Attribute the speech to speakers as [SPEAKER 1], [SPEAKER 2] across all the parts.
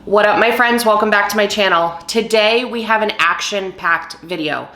[SPEAKER 1] What up, my friends? Welcome back to my channel. Today we have an action-packed video.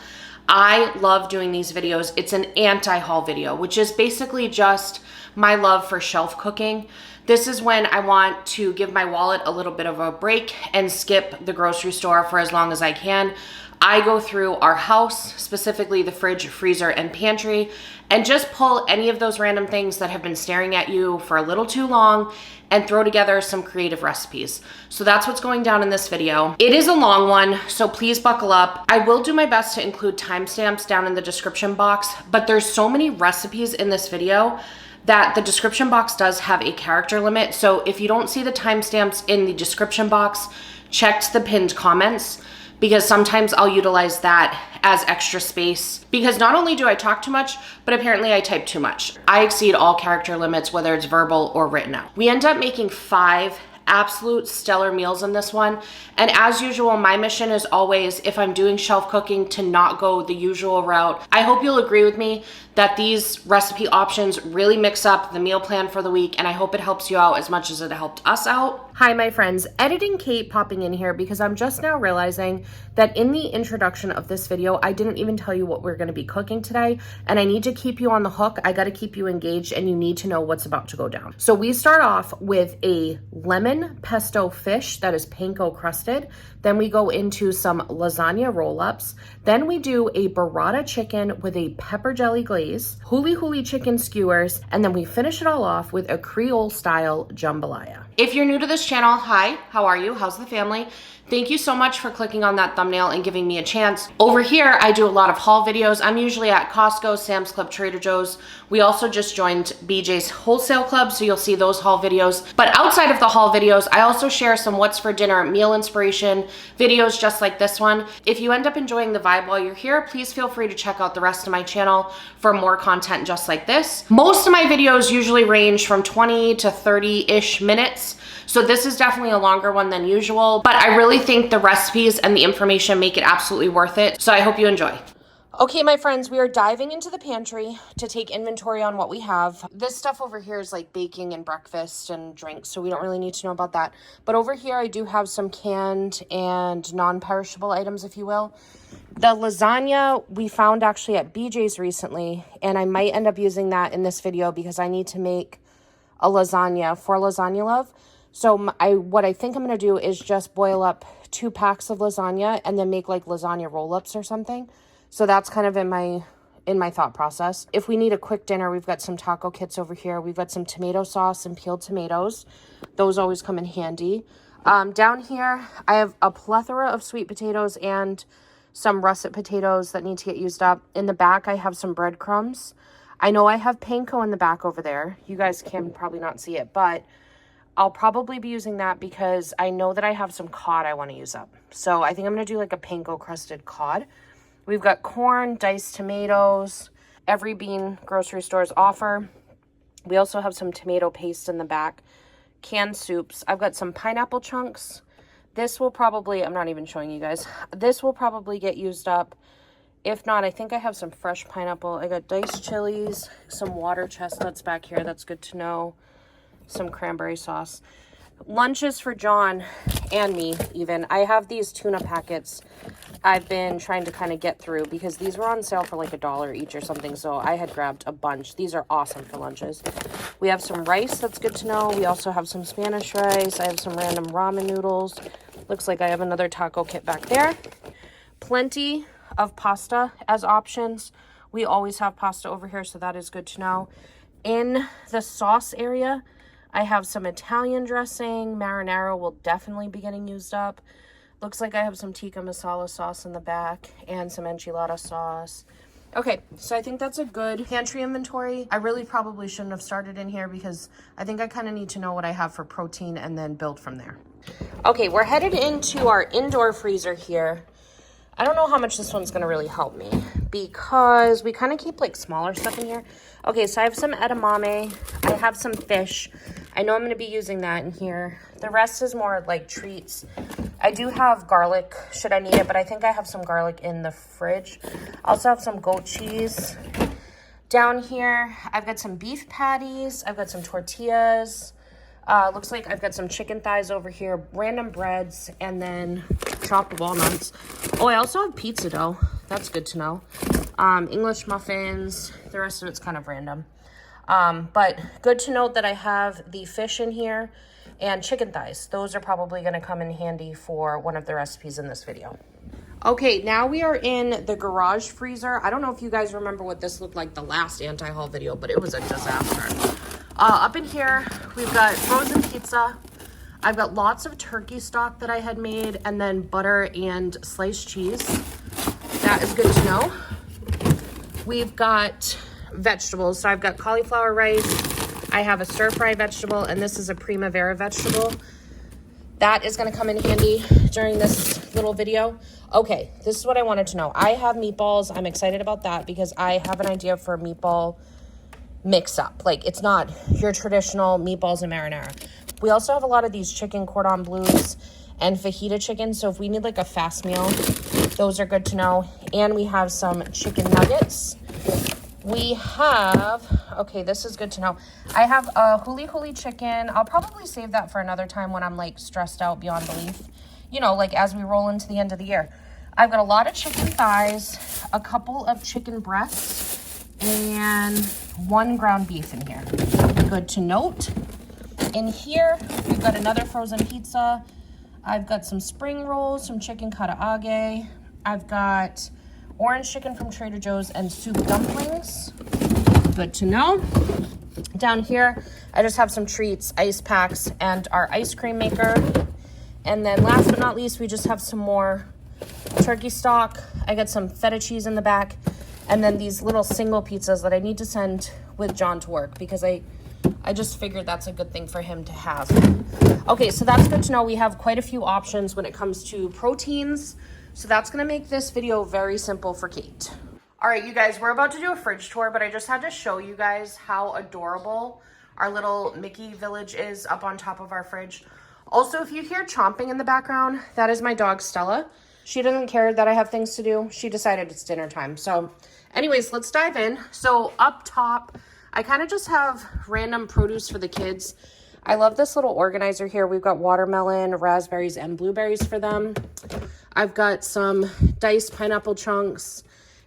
[SPEAKER 1] I love doing these videos. It's an anti-haul video, which is basically just my love for shelf cooking. This is when I want to give my wallet a little bit of a break and skip the grocery store for as long as I can. I go through our house, specifically the fridge, freezer, and pantry, and just pull any of those random things that have been staring at you for a little too long and throw together some creative recipes. So that's what's going down in this video. It is a long one, so please buckle up. I will do my best to include timestamps down in the description box, but there's so many recipes in this video that the description box does have a character limit. So if you don't see the timestamps in the description box, check the pinned comments, because sometimes I'll utilize that as extra space, because not only do I talk too much, but apparently I type too much. I exceed all character limits, whether it's verbal or written out. We end up making 5 absolute stellar meals in this one. And as usual, my mission is always, if I'm doing shelf cooking, to not go the usual route. I hope you'll agree with me that these recipe options really mix up the meal plan for the week, and I hope it helps you out as much as it helped us out. Hi, my friends. Editing Kate popping in here because I'm just now realizing that in the introduction of this video, I didn't even tell you what we're going to be cooking today, and I need to keep you on the hook. I got to keep you engaged, and you need to know what's about to go down. So we start off with a lemon pesto fish that is panko crusted. Then we go into some lasagna roll-ups. Then we do a burrata chicken with a pepper jelly glaze, Huli chicken skewers, and then we finish it all off with a Creole style jambalaya. If you're new to this channel, hi, how are you? How's the family? Thank you so much for clicking on that thumbnail and giving me a chance. Over here, I do a lot of haul videos. I'm usually at Costco, Sam's Club, Trader Joe's. We also just joined BJ's Wholesale Club, so you'll see those haul videos. But outside of the haul videos, I also share some what's for dinner meal inspiration videos just like this one. If you end up enjoying the vibe while you're here, please feel free to check out the rest of my channel for more content just like this. Most of my videos usually range from 20 to 30-ish minutes. So this is definitely a longer one than usual, but I really think the recipes and the information make it absolutely worth it. So I hope you enjoy. Okay, my friends, we are diving into the pantry to take inventory on what we have. This stuff over here is like baking and breakfast and drinks, so we don't really need to know about that. But over here, I do have some canned and non-perishable items, if you will. The lasagna we found actually at BJ's recently, and I might end up using that in this video because I need to make a lasagna for Lasagna Love. So what I think I'm going to do is just boil up 2 packs of lasagna and then make like lasagna roll-ups or something. So that's kind of in my thought process. If we need a quick dinner, we've got some taco kits over here. We've got some tomato sauce and peeled tomatoes. Those always come in handy. Down here, I have a plethora of sweet potatoes and some russet potatoes that need to get used up. In the back, I have some breadcrumbs. I know I have panko in the back over there. You guys can probably not see it, but I'll probably be using that because I know that I have some cod I want to use up. So I think I'm going to do like a panko crusted cod. We've got corn, diced tomatoes, every bean grocery stores offer. We also have some tomato paste in the back, canned soups. I've got some pineapple chunks. This will probably, I'm not even showing you guys, this will probably get used up. If not, I think I have some fresh pineapple. I got diced chilies, some water chestnuts back here. That's good to know. Some cranberry sauce. Lunches for John and me even. I have these tuna packets I've been trying to kind of get through because these were on sale for like $1 each or something, so I had grabbed a bunch. These are awesome for lunches. We have some rice, that's good to know. We also have some Spanish rice. I have some random ramen noodles. Looks like I have another taco kit back there. Plenty of pasta as options. We always have pasta over here, so that is good to know. In the sauce area, I have some Italian dressing. Marinara will definitely be getting used up. Looks like I have some tikka masala sauce in the back and some enchilada sauce. Okay, so I think that's a good pantry inventory. I really probably shouldn't have started in here because I think I kind of need to know what I have for protein and then build from there. Okay, we're headed into our indoor freezer here. I don't know how much this one's going to really help me because we kind of keep like smaller stuff in here. Okay, so I have some edamame. I have some fish. I know I'm going to be using that in here. The rest is more like treats. I do have garlic should I need it, but I think I have some garlic in the fridge. I also have some goat cheese. Down here, I've got some beef patties. I've got some tortillas. Looks like I've got some chicken thighs over here, random breads, and then chopped walnuts. Oh, I also have pizza dough. That's good to know. English muffins. The rest of it's kind of random. But good to note that I have the fish in here and chicken thighs. Those are probably going to come in handy for one of the recipes in this video. Okay, now we are in the garage freezer. I don't know if you guys remember what this looked like the last anti-haul video, but it was a disaster. Up in here, we've got frozen pizza. I've got lots of turkey stock that I had made, and then butter and sliced cheese. That is good to know. We've got vegetables. So I've got cauliflower rice. I have a stir-fry vegetable, and this is a primavera vegetable. That is going to come in handy during this little video. Okay, this is what I wanted to know. I have meatballs. I'm excited about that because I have an idea for a meatball mix up. Like, it's not your traditional meatballs and marinara. We also have a lot of these chicken cordon bleus and fajita chicken. So if we need like a fast meal, those are good to know. And we have some chicken nuggets. We have, okay, this is good to know. I have a Huli chicken. I'll probably save that for another time when I'm like stressed out beyond belief. You know, like as we roll into the end of the year. I've got a lot of chicken thighs, a couple of chicken breasts, and 1 ground beef in here. Good to note. In here, we've got another frozen pizza. I've got some spring rolls, some chicken karaage. I've got orange chicken from Trader Joe's and soup dumplings. Good to know. Down here, I just have some treats, ice packs, and our ice cream maker. And then last but not least, we just have some more turkey stock. I got some feta cheese in the back. And then these little single pizzas that I need to send with John to work because I just figured that's a good thing for him to have. Okay, so that's good to know. We have quite a few options when it comes to proteins. So that's going to make this video very simple for Kate. All right, you guys, we're about to do a fridge tour, but I just had to show you guys how adorable our little Mickey village is up on top of our fridge. Also, if you hear chomping in the background, that is my dog, Stella. She doesn't care that I have things to do. She decided it's dinner time. So anyways, let's dive in. So up top, I kind of just have random produce for the kids. I love this little organizer here. We've got watermelon, raspberries, and blueberries for them. I've got some diced pineapple chunks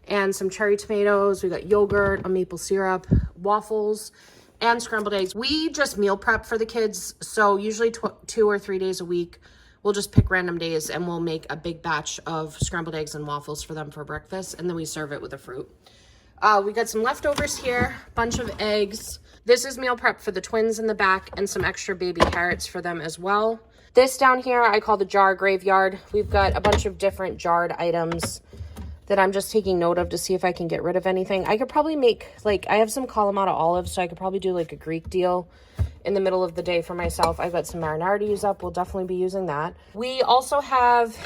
[SPEAKER 1] and some cherry tomatoes. We got yogurt, a maple syrup, waffles, and scrambled eggs. We just meal prep for the kids. So usually 2 or 3 days a week, we'll just pick random days and we'll make a big batch of scrambled eggs and waffles for them for breakfast. And then we serve it with a fruit. We got some leftovers here, bunch of eggs. This is meal prep for the twins in the back and some extra baby carrots for them as well. This down here, I call the jar graveyard. We've got a bunch of different jarred items that I'm just taking note of to see if I can get rid of anything. I could probably make, like, I have some Kalamata olives, so I could probably do like a Greek deal in the middle of the day for myself. I've got some marinara to use up. We'll definitely be using that. We also have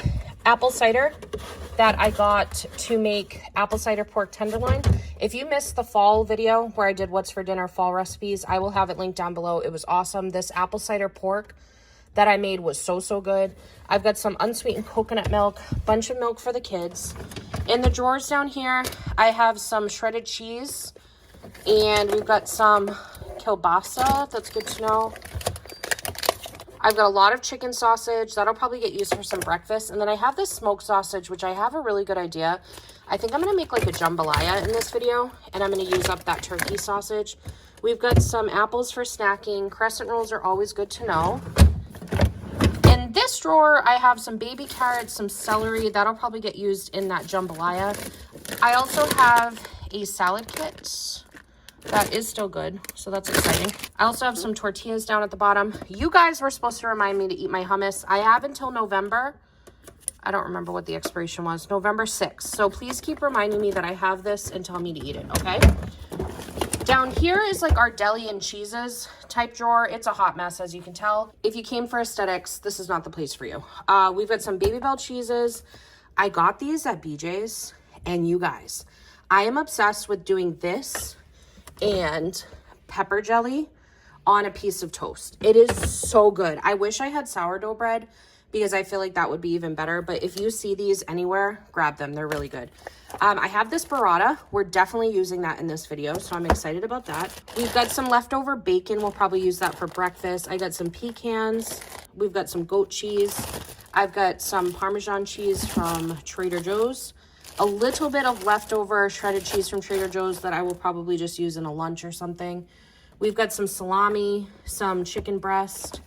[SPEAKER 1] apple cider that I got to make apple cider pork tenderloin. If you missed the fall video where I did what's for dinner fall recipes, I will have it linked down below. It was awesome. This apple cider pork that I made was so good. I've got some unsweetened coconut milk, bunch of milk for the kids. In the drawers down here, I have some shredded cheese, and we've got some kielbasa. That's good to know. I've got a lot of chicken sausage. That'll probably get used for some breakfast. And then I have this smoked sausage, which I have a really good idea. I think I'm going to make like a jambalaya in this video, and I'm going to use up that turkey sausage. We've got some apples for snacking. Crescent rolls are always good to know. In this drawer, I have some baby carrots, some celery. That'll probably get used in that jambalaya. I also have a salad kit. That is still good, so that's exciting. I also have some tortillas down at the bottom. You guys were supposed to remind me to eat my hummus. I have until November. I don't remember what the expiration was. November 6th. So please keep reminding me that I have this and tell me to eat it, okay? Down here is like our deli and cheeses type drawer. It's a hot mess, as you can tell. If you came for aesthetics, this is not the place for you. We've got some Baby Bell cheeses. I got these at BJ's, and you guys, I am obsessed with doing this and pepper jelly on a piece of toast. It is so good. I wish I had sourdough bread because I feel like that would be even better. But if you see these anywhere, grab them. They're really good. I have this burrata. We're definitely using that in this video, so I'm excited about that. We've got some leftover bacon. We'll probably use that for breakfast. I got some pecans. We've got some goat cheese. I've got some Parmesan cheese from Trader Joe's. A little bit of leftover shredded cheese from Trader Joe's that I will probably just use in a lunch or something. We've got some salami, some chicken breast,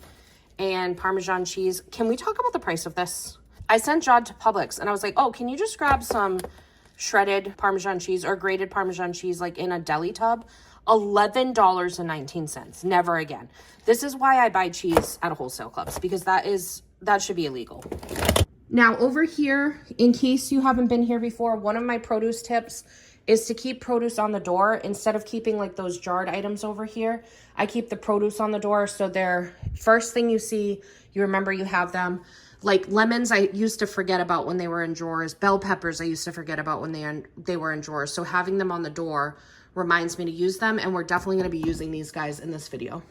[SPEAKER 1] and Parmesan cheese. Can we talk about the price of this? I sent Jod to Publix and I was like, oh, can you just grab some shredded Parmesan cheese or grated Parmesan cheese like in a deli tub? $11.19. Never again. This is why I buy cheese at wholesale clubs, because that should be illegal. Now over here, in case you haven't been here before, one of my produce tips is to keep produce on the door. Instead of keeping like those jarred items over here, I keep the produce on the door, so they're first thing you see, you remember you have them. Like lemons, I used to forget about when they were in drawers. Bell peppers, I used to forget about when they were in drawers. So having them on the door reminds me to use them, and we're definitely going to be using these guys in this video.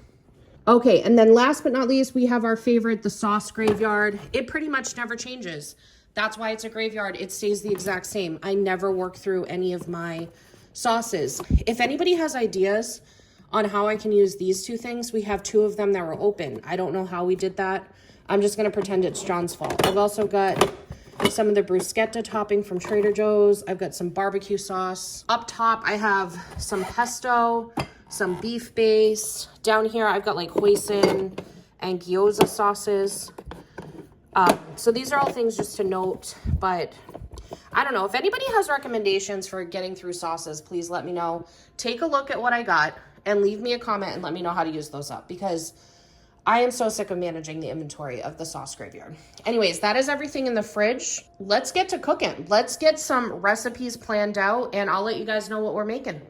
[SPEAKER 1] Okay, and then last but not least, we have our favorite, the sauce graveyard. It pretty much never changes. That's why it's a graveyard. It stays the exact same. I never work through any of my sauces. If anybody has ideas on how I can use these two things, we have two of them that were open. I don't know how we did that. I'm just going to pretend it's John's fault. I've also got some of the bruschetta topping from Trader Joe's. I've got some barbecue sauce. Up top, I have some pesto, some beef base. Down here, I've got like hoisin and gyoza sauces. So these are all things just to note, but I don't know. If anybody has recommendations for getting through sauces, please let me know. Take a look at what I got and leave me a comment and let me know how to use those up, because I am so sick of managing the inventory of the sauce graveyard. Anyways, that is everything in the fridge. Let's get to cooking. Let's get some recipes planned out, and I'll let you guys know what we're making.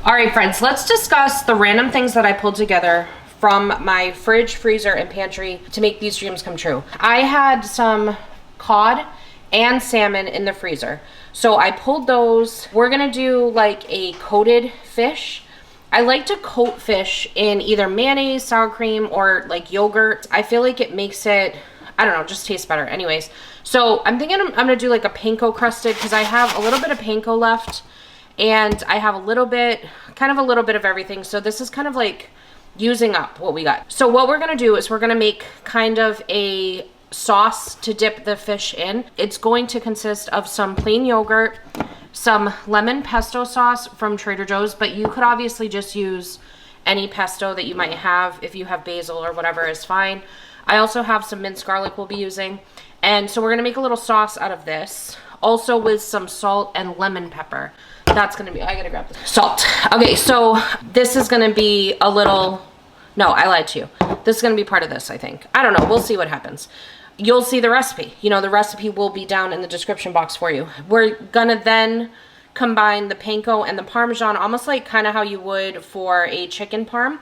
[SPEAKER 1] All right, friends, let's discuss the random things that I pulled together from my fridge, freezer, and pantry to make these dreams come true. I had some cod and salmon in the freezer, so I pulled those. We're gonna do like a coated fish. I like to coat fish in either mayonnaise, sour cream, or like yogurt. I feel like it makes it, I don't know, just tastes better. Anyways, so I'm thinking I'm gonna do like a panko crusted, because I have a little bit of panko left, and I have a little bit of everything. So this is kind of like using up what we got. So what we're gonna do is we're gonna make kind of a sauce to dip the fish in. It's going to consist of some plain yogurt, some lemon pesto sauce from Trader Joe's, but you could obviously just use any pesto that you might have. If you have basil or whatever is fine. I also have some minced garlic we'll be using. And so we're gonna make a little sauce out of this, also with some salt and lemon pepper. That's gonna be, I gotta grab the salt. Okay, so this is gonna be a little, no, I lied to you. This is gonna be part of this, I think. I don't know, we'll see what happens. You'll see the recipe. You know, the recipe will be down in the description box for you. We're gonna then combine the panko and the Parmesan, almost like kind of how you would for a chicken parm.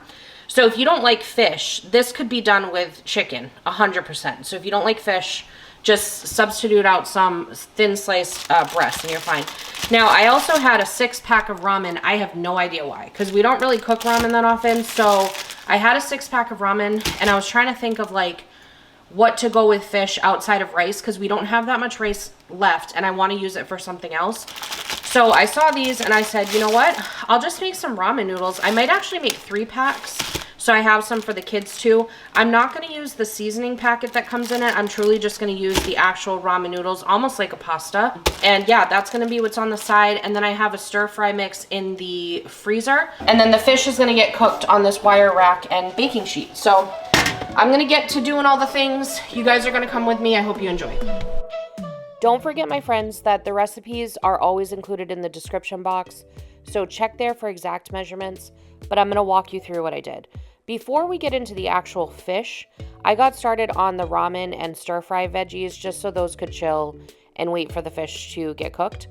[SPEAKER 1] So if you don't like fish, this could be done with chicken, 100%. So if you don't like fish, just substitute out some thin sliced breast and you're fine. Now, I also had a 6-pack of ramen. I have no idea why, because we don't really cook ramen that often. So I had a 6-pack of ramen, and I was trying to think of like what to go with fish outside of rice, because we don't have that much rice left and I want to use it for something else. So I saw these and I said, you know what? I'll just make some ramen noodles. I might actually make 3 packs. So I have some for the kids too. I'm not going to use the seasoning packet that comes in it. I'm truly just going to use the actual ramen noodles, almost like a pasta. And yeah, that's going to be what's on the side. And then I have a stir fry mix in the freezer. And then the fish is going to get cooked on this wire rack and baking sheet. So I'm going to get to doing all the things. You guys are going to come with me. I hope you enjoy. Don't forget, my friends, that the recipes are always included in the description box. So check there for exact measurements. But I'm going to walk you through what I did. Before we get into the actual fish, I got started on the ramen and stir fry veggies just so those could chill and wait for the fish to get cooked.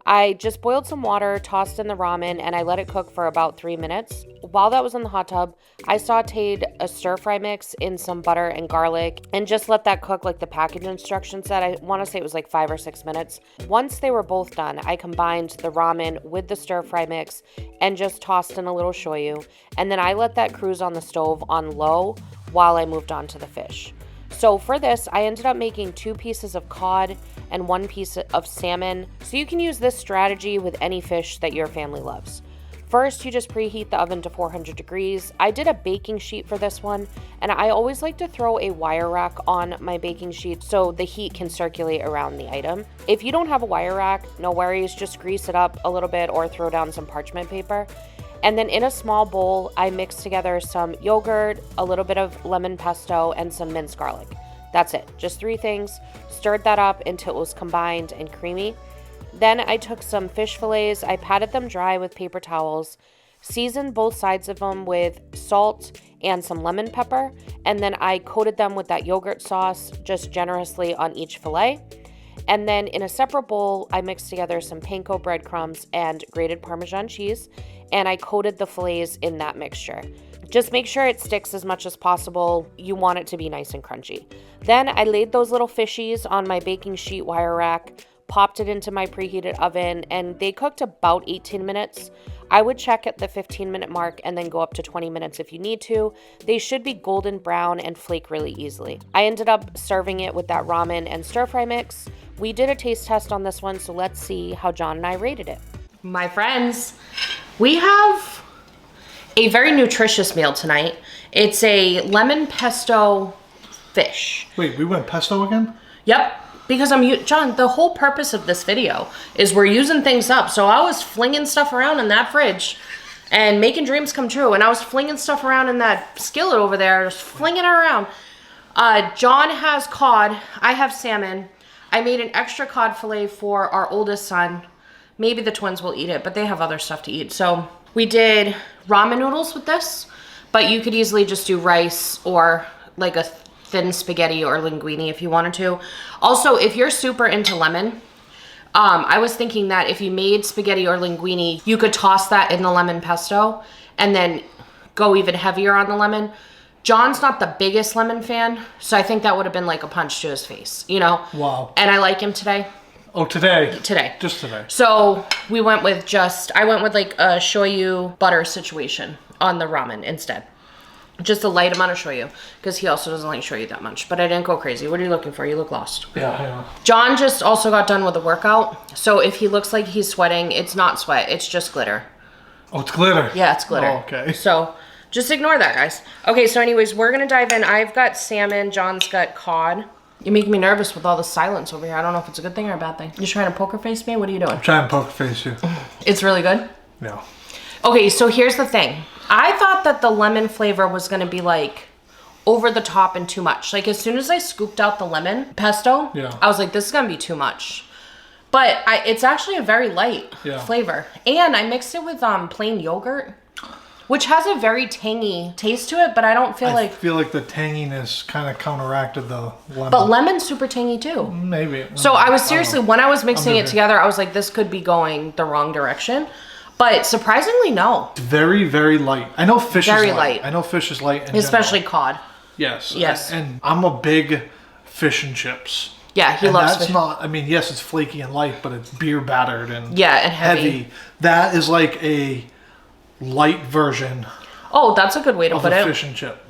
[SPEAKER 1] I just boiled some water, tossed in the ramen, and I let it cook for about 3 minutes. While that was in the hot tub, I sauteed a stir fry mix in some butter and garlic and just let that cook like the package instructions said. I want to say it was like 5 or 6 minutes. Once they were both done, I combined the ramen with the stir fry mix and just tossed in a little shoyu. And then I let that cruise on the stove on low while I moved on to the fish. So for this, I ended up making 2 pieces of cod and 1 piece of salmon. So you can use this strategy with any fish that your family loves. First, you just preheat the oven to 400 degrees. I did a baking sheet for this one, and I always like to throw a wire rack on my baking sheet so the heat can circulate around the item. If you don't have a wire rack, no worries, just grease it up a little bit or throw down some parchment paper. And then in a small bowl, I mixed together some yogurt, a little bit of lemon pesto, and some minced garlic. That's it, just 3 things. Stirred that up until it was combined and creamy. Then I took some fish fillets, I patted them dry with paper towels, seasoned both sides of them with salt and some lemon pepper, and then I coated them with that yogurt sauce just generously on each fillet. And then in a separate bowl, I mixed together some Panko breadcrumbs and grated Parmesan cheese, and I coated the fillets in that mixture. Just make sure it sticks as much as possible. You want it to be nice and crunchy. Then I laid those little fishies on my baking sheet wire rack, popped it into my preheated oven, and they cooked about 18 minutes. I would check at the 15-minute mark and then go up to 20 minutes if you need to. They should be golden brown and flake really easily. I ended up serving it with that ramen and stir fry mix. We did a taste test on this one, so let's see how John and I rated it. My friends, we have a very nutritious meal tonight. It's a lemon pesto fish.
[SPEAKER 2] Wait, we went pesto again?
[SPEAKER 1] Yep. Because John, the whole purpose of this video is we're using things up. So I was flinging stuff around in that fridge and making dreams come true. And I was flinging stuff around in that skillet over there, just flinging it around. John has cod. I have salmon. I made an extra cod fillet for our oldest son. Maybe the twins will eat it, but they have other stuff to eat. So we did ramen noodles with this, but you could easily just do rice or like a thin spaghetti or linguine if you wanted to. Also, if you're super into lemon, I was thinking that if you made spaghetti or linguine, you could toss that in the lemon pesto and then go even heavier on the lemon. John's not the biggest lemon fan, so I think that would have been like a punch to his face, you know?
[SPEAKER 2] Wow.
[SPEAKER 1] And I like him today.
[SPEAKER 2] Oh, today?
[SPEAKER 1] Today.
[SPEAKER 2] Just today.
[SPEAKER 1] So we went with I went with like a shoyu butter situation on the ramen instead. Just a light amount of shoyu, because he also doesn't like shoyu that much. But I didn't go crazy. What are you looking for? You look lost.
[SPEAKER 2] Yeah.
[SPEAKER 1] John just also got done with a workout. So if he looks like he's sweating, it's not sweat. It's just glitter.
[SPEAKER 2] Oh, it's glitter?
[SPEAKER 1] Yeah, it's glitter.
[SPEAKER 2] Oh, okay.
[SPEAKER 1] So just ignore that, guys. Okay, so anyways, we're going to dive in. I've got salmon. John's got cod. You're making me nervous with all the silence over here. I don't know if it's a good thing or a bad thing. You trying to poker face me? What are you doing?
[SPEAKER 2] I'm trying to poker face you.
[SPEAKER 1] It's really good?
[SPEAKER 2] No.
[SPEAKER 1] Okay, so here's the thing. I thought that the lemon flavor was going to be like over the top and too much. Like as soon as I scooped out the lemon pesto, I was like, this is going to be too much. But it's actually a very light flavor. And I mixed it with plain yogurt, which has a very tangy taste to it, but I don't feel
[SPEAKER 2] I feel like the tanginess kind of counteracted the lemon.
[SPEAKER 1] But lemon's super tangy too.
[SPEAKER 2] Maybe.
[SPEAKER 1] So I was seriously, when I was mixing it together, I was like, this could be going the wrong direction. But surprisingly, no.
[SPEAKER 2] Very, very light. I know fish is light.
[SPEAKER 1] Very light.
[SPEAKER 2] I know fish is light.
[SPEAKER 1] Especially cod.
[SPEAKER 2] Yes.
[SPEAKER 1] Yes.
[SPEAKER 2] And I'm a big fish and chips.
[SPEAKER 1] Yeah, he loves
[SPEAKER 2] that's
[SPEAKER 1] fish.
[SPEAKER 2] not, I mean, yes, it's flaky and light, but it's beer battered and
[SPEAKER 1] heavy.
[SPEAKER 2] That is like a light version.
[SPEAKER 1] Oh, that's a good way to put it.
[SPEAKER 2] Of a fish and chip.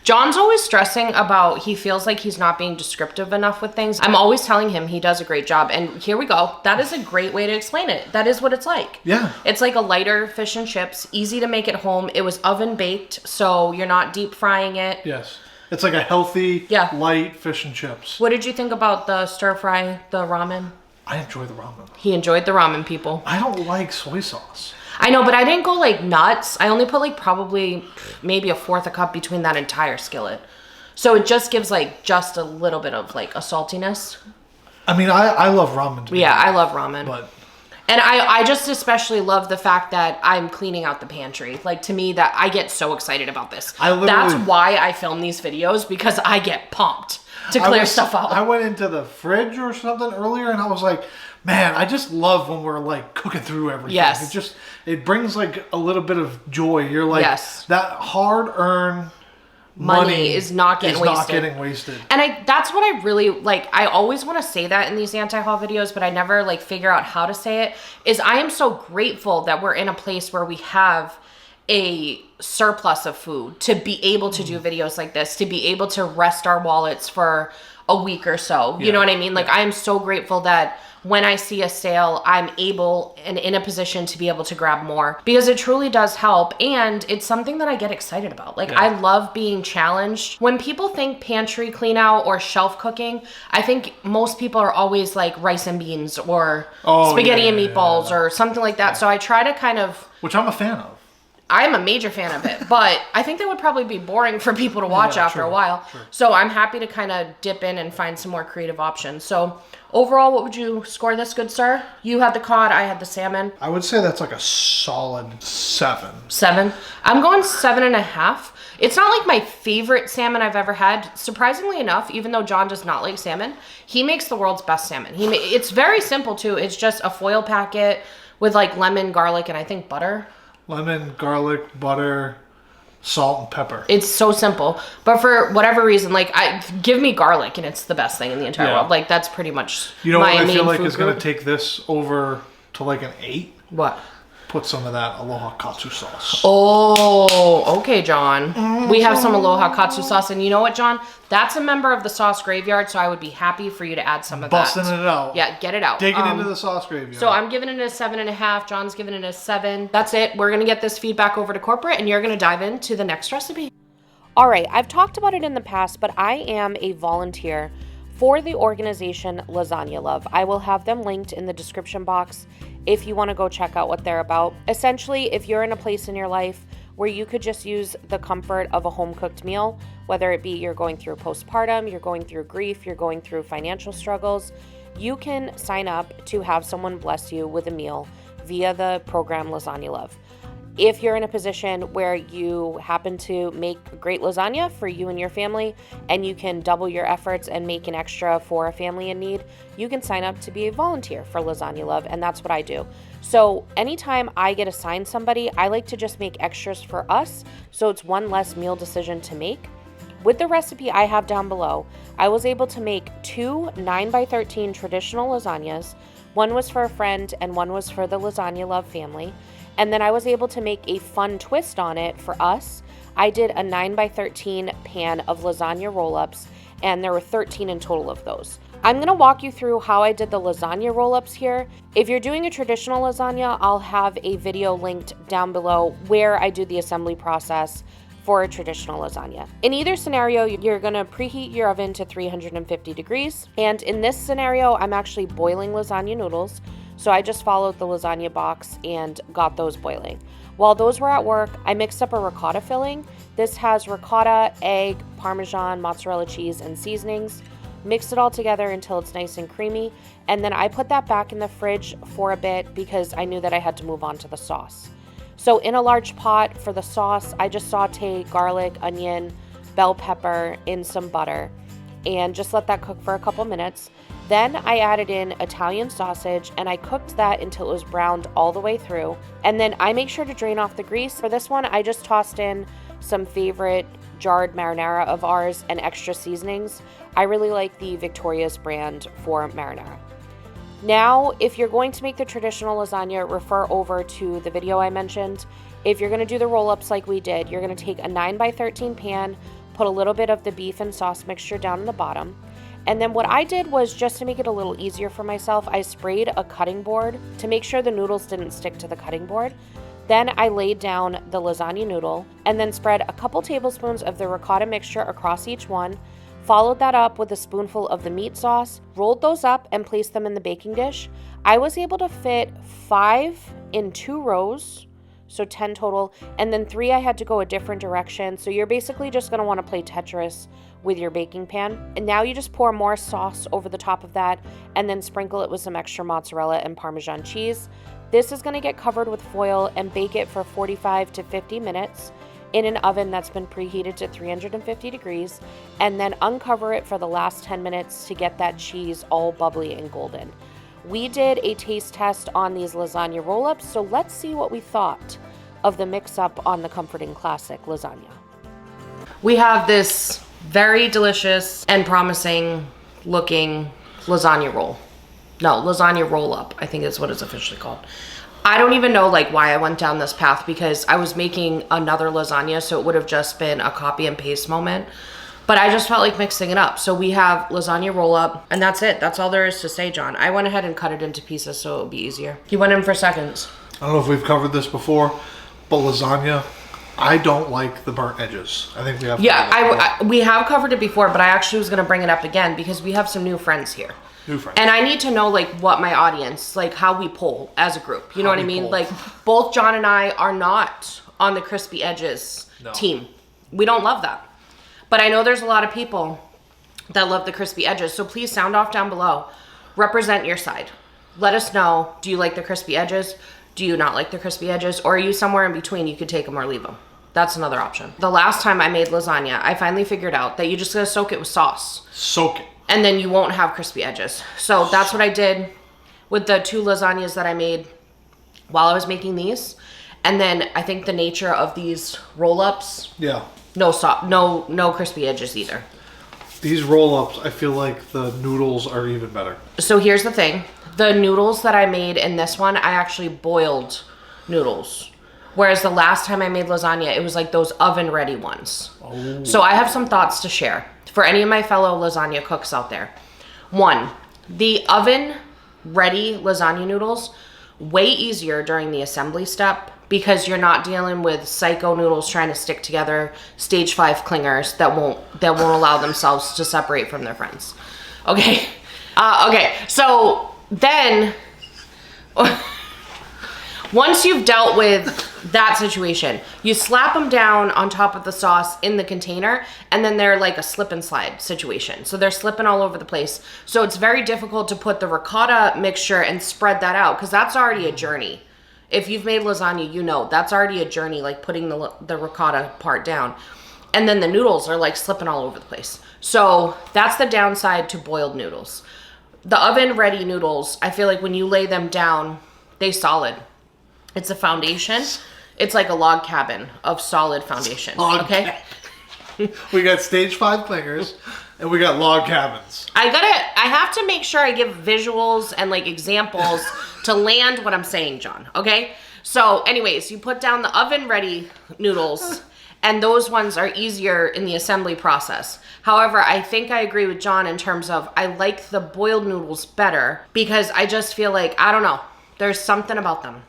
[SPEAKER 1] John's always stressing about, he feels like he's not being descriptive enough with things. I'm always telling him he does a great job. And here we go. That is a great way to explain it. That is what it's like.
[SPEAKER 2] Yeah.
[SPEAKER 1] It's like a lighter fish and chips, easy to make at home. It was oven baked, so you're not deep frying it.
[SPEAKER 2] Yes. It's like a healthy, light fish and chips.
[SPEAKER 1] What did you think about the stir fry, the ramen?
[SPEAKER 2] I enjoy the ramen.
[SPEAKER 1] He enjoyed the ramen, people.
[SPEAKER 2] I don't like soy sauce.
[SPEAKER 1] I know, but I didn't go like nuts. I only put like probably maybe a fourth a cup between that entire skillet. So it just gives like just a little bit of like a saltiness.
[SPEAKER 2] I mean, I love ramen.
[SPEAKER 1] Yeah, I love ramen.
[SPEAKER 2] But
[SPEAKER 1] and I just especially love the fact that I'm cleaning out the pantry. Like to me, that I get so excited about this. That's why I film these videos, because I get pumped to clear stuff out.
[SPEAKER 2] I went into the fridge or something earlier and I was like, man, I just love when we're like cooking through everything.
[SPEAKER 1] Yes.
[SPEAKER 2] It brings like a little bit of joy. You're like, that hard-earned money
[SPEAKER 1] is not getting
[SPEAKER 2] wasted.
[SPEAKER 1] And that's what I really like. I always want to say that in these anti-haul videos, but I never like figure out how to say it. Is I am so grateful that we're in a place where we have a surplus of food to be able to do videos like this, to be able to rest our wallets for a week or so. You know what I mean? Like, I am so grateful that when I see a sale, I'm able and in a position to be able to grab more, because it truly does help. And it's something that I get excited about. Like, I love being challenged. When people think pantry clean out or shelf cooking, I think most people are always like rice and beans or spaghetti and meatballs or something like that. So I try to kind of...
[SPEAKER 2] Which I'm a fan of.
[SPEAKER 1] I'm a major fan of it, but I think that would probably be boring for people to watch after a while. So I'm happy to kind of dip in and find some more creative options. So overall, what would you score this, good sir? You had the cod, I had the salmon.
[SPEAKER 2] I would say that's like a solid 7.
[SPEAKER 1] 7? I'm going 7.5. It's not like my favorite salmon I've ever had. Surprisingly enough, even though John does not like salmon, he makes the world's best salmon. It's very simple too. It's just a foil packet with like lemon, garlic, and I think butter.
[SPEAKER 2] Lemon, garlic, butter, salt, and pepper.
[SPEAKER 1] It's so simple. But for whatever reason, like, give me garlic and it's the best thing in the entire world. Like, that's pretty much
[SPEAKER 2] you know
[SPEAKER 1] my
[SPEAKER 2] what I
[SPEAKER 1] main
[SPEAKER 2] feel like
[SPEAKER 1] food
[SPEAKER 2] is going to take this over to like an 8?
[SPEAKER 1] What?
[SPEAKER 2] Put some of that Aloha Katsu sauce.
[SPEAKER 1] Oh, okay, John. We have some Aloha Katsu sauce. And you know what, John? That's a member of the sauce graveyard, so I would be happy for you to add some of
[SPEAKER 2] Busting
[SPEAKER 1] that.
[SPEAKER 2] it out.
[SPEAKER 1] Yeah, get it out.
[SPEAKER 2] Digging into the sauce graveyard.
[SPEAKER 1] So I'm giving it a 7.5. John's giving it a 7. That's it. We're going to get this feedback over to corporate, and you're going to dive into the next recipe. All right, I've talked about it in the past, but I am a volunteer for the organization Lasagna Love. I will have them linked in the description box if you want to go check out what they're about. Essentially, if you're in a place in your life where you could just use the comfort of a home-cooked meal, whether it be you're going through postpartum, you're going through grief, you're going through financial struggles, you can sign up to have someone bless you with a meal via the program Lasagna Love. If you're in a position where you happen to make great lasagna for you and your family, and you can double your efforts and make an extra for a family in need, you can sign up to be a volunteer for Lasagna Love, and that's what I do. So anytime I get assigned somebody, I like to just make extras for us, so it's one less meal decision to make. With the recipe I have down below, I was able to make 2 9x13 traditional lasagnas. One was for a friend and one was for the Lasagna Love family. And then I was able to make a fun twist on it for us. I did a 9x13 pan of lasagna roll-ups, and there were 13 in total of those. I'm going to walk you through how I did the lasagna roll-ups here. If you're doing a traditional lasagna, I'll have a video linked down below where I do the assembly process for a traditional lasagna. In either scenario, you're going to preheat your oven to 350 degrees. And in this scenario, I'm actually boiling lasagna noodles. So I just followed the lasagna box and got those boiling. While those were at work, I mixed up a ricotta filling. This has ricotta, egg, Parmesan, mozzarella cheese, and seasonings. Mix it all together until it's nice and creamy. And then I put that back in the fridge for a bit because I knew that I had to move on to the sauce. So in a large pot for the sauce, I just saute garlic, onion, bell pepper in some butter and just let that cook for a couple minutes. Then I added in Italian sausage and I cooked that until it was browned all the way through. And then I make sure to drain off the grease. For this one, I just tossed in some favorite jarred marinara of ours and extra seasonings. I really like the Victoria's brand for marinara. Now, if you're going to make the traditional lasagna, refer over to the video I mentioned. If you're going to do the roll-ups like we did, you're going to take a 9x13 pan, put a little bit of the beef and sauce mixture down in the bottom. And then what I did was, just to make it a little easier for myself, I sprayed a cutting board to make sure the noodles didn't stick to the cutting board. Then I laid down the lasagna noodle and then spread a couple tablespoons of the ricotta mixture across each one. Followed that up with a spoonful of the meat sauce, rolled those up and placed them in the baking dish. I was able to fit 5 in 2 rows, so 10 total, and then 3 I had to go a different direction. So you're basically just gonna wanna play Tetris with your baking pan. And now you just pour more sauce over the top of that and then sprinkle it with some extra mozzarella and Parmesan cheese. This is gonna get covered with foil and bake it for 45 to 50 minutes. In an oven that's been preheated to 350 degrees, and then uncover it for the last 10 minutes to get that cheese all bubbly and golden. We did a taste test on these lasagna roll-ups, so let's see what we thought of the mix-up on the comforting classic lasagna. We have this very delicious and promising looking lasagna roll. No, lasagna roll-up, I think is what it's officially called. I don't even know like why I went down this path, because I was making another lasagna, so it would have just been a copy and paste moment. But I just felt like mixing it up. So we have lasagna roll up, and that's it. That's all there is to say, John. I went ahead and cut it into pieces so it'll be easier. He went in for seconds.
[SPEAKER 2] I don't know if we've covered this before, but lasagna, I don't like the burnt edges. I think we have.
[SPEAKER 1] Yeah, we have covered it before, but I actually was going to bring it up again because we have some new friends here.
[SPEAKER 2] New friends.
[SPEAKER 1] And I need to know like what my audience, like how we poll as a group. You know what I mean? Like both John and I are not on the crispy edges team. We don't love that. But I know there's a lot of people that love the crispy edges. So please sound off down below. Represent your side. Let us know. Do you like the crispy edges? Do you not like the crispy edges? Or are you somewhere in between? You could take them or leave them. That's another option. The last time I made lasagna, I finally figured out that you just gotta soak it with sauce.
[SPEAKER 2] Soak it.
[SPEAKER 1] And then you won't have crispy edges. So that's what I did with the 2 lasagnas that I made while I was making these. And then I think the nature of these roll-ups.
[SPEAKER 2] Yeah.
[SPEAKER 1] No crispy edges either.
[SPEAKER 2] These roll-ups, I feel like the noodles are even better.
[SPEAKER 1] So here's the thing. The noodles that I made in this one, I actually boiled noodles. Whereas the last time I made lasagna, it was like those oven-ready ones. Oh. So I have some thoughts to share for any of my fellow lasagna cooks out there. 1, the oven-ready lasagna noodles, way easier during the assembly step, because you're not dealing with psycho noodles trying to stick together, stage 5 clingers that won't allow themselves to separate from their friends. Okay. Okay. So then, once you've dealt with that situation, you slap them down on top of the sauce in the container, and then they're like a slip and slide situation. So they're slipping all over the place. So it's very difficult to put the ricotta mixture and spread that out, because that's already a journey. If you've made lasagna, you know that's already a journey, like putting the ricotta part down. And then the noodles are like slipping all over the place. So that's the downside to boiled noodles. The oven ready noodles, I feel like when you lay them down, they solid. It's a foundation. It's like a log cabin of solid foundation. Okay.
[SPEAKER 2] We got stage 5 clingers and we got log cabins.
[SPEAKER 1] I have to make sure I give visuals and like examples to land what I'm saying, John. Okay. So anyways, you put down the oven ready noodles, and those ones are easier in the assembly process. However, I think I agree with John in terms of I like the boiled noodles better, because I just feel like, I don't know, there's something about them.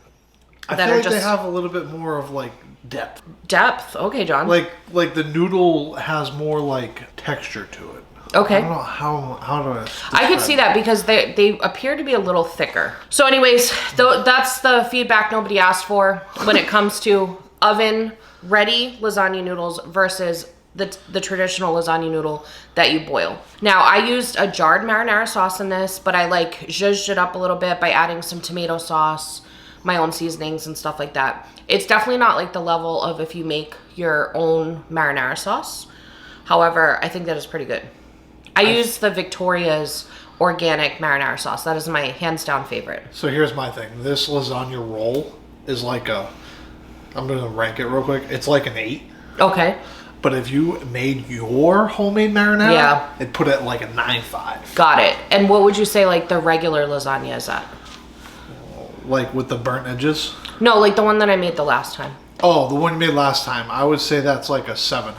[SPEAKER 2] I feel like they have a little bit more of like depth.
[SPEAKER 1] Depth, okay, John.
[SPEAKER 2] Like the noodle has more like texture to it.
[SPEAKER 1] Okay.
[SPEAKER 2] I don't know how do
[SPEAKER 1] I could see that, because they appear to be a little thicker. So anyways, that's the feedback nobody asked for when it comes to oven ready lasagna noodles versus the traditional lasagna noodle that you boil. Now, I used a jarred marinara sauce in this, but I like zhuzhed it up a little bit by adding some tomato sauce, my own seasonings and stuff like that. It's definitely not like the level of if you make your own marinara sauce. However, I think that is pretty good. I use the Victoria's organic marinara sauce. That is my hands down favorite.
[SPEAKER 2] So here's my thing. This lasagna roll is like I'm going to rank it real quick. It's like an 8.
[SPEAKER 1] Okay.
[SPEAKER 2] But if you made your homemade marinara, it'd put it like a 9.5.
[SPEAKER 1] Got it. And what would you say like the regular lasagna is at?
[SPEAKER 2] Like with the burnt edges?
[SPEAKER 1] No, like the one that I made the last time.
[SPEAKER 2] Oh, the one you made last time. I would say that's like a 7.5.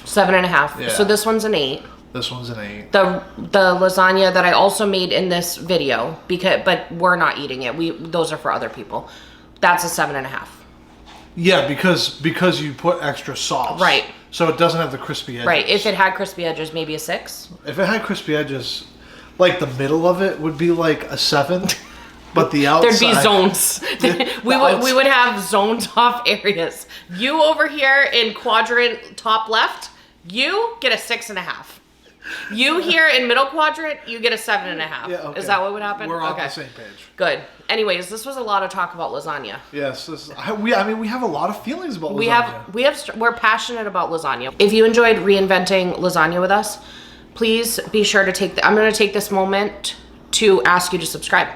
[SPEAKER 1] 7.5.
[SPEAKER 2] Yeah.
[SPEAKER 1] So this one's an 8.
[SPEAKER 2] This one's an 8.
[SPEAKER 1] The lasagna that I also made in this video, but we're not eating it. Those are for other people. That's a 7.5.
[SPEAKER 2] Yeah, because you put extra sauce.
[SPEAKER 1] Right.
[SPEAKER 2] So it doesn't have the crispy edges.
[SPEAKER 1] Right. If it had crispy edges, maybe a 6.
[SPEAKER 2] If it had crispy edges, like the middle of it would be like a 7. But the outside...
[SPEAKER 1] There'd be zones. We would have zoned off areas. You over here in quadrant top left, you get a 6.5. You here in middle quadrant, you get a 7.5.
[SPEAKER 2] Yeah, okay.
[SPEAKER 1] Is that what would happen?
[SPEAKER 2] We're on the same page.
[SPEAKER 1] Good. Anyways, this was a lot of talk about lasagna.
[SPEAKER 2] Yes, we have a lot of feelings about lasagna.
[SPEAKER 1] We're passionate about lasagna. If you enjoyed reinventing lasagna with us, please be sure to I'm going to take this moment to ask you to subscribe.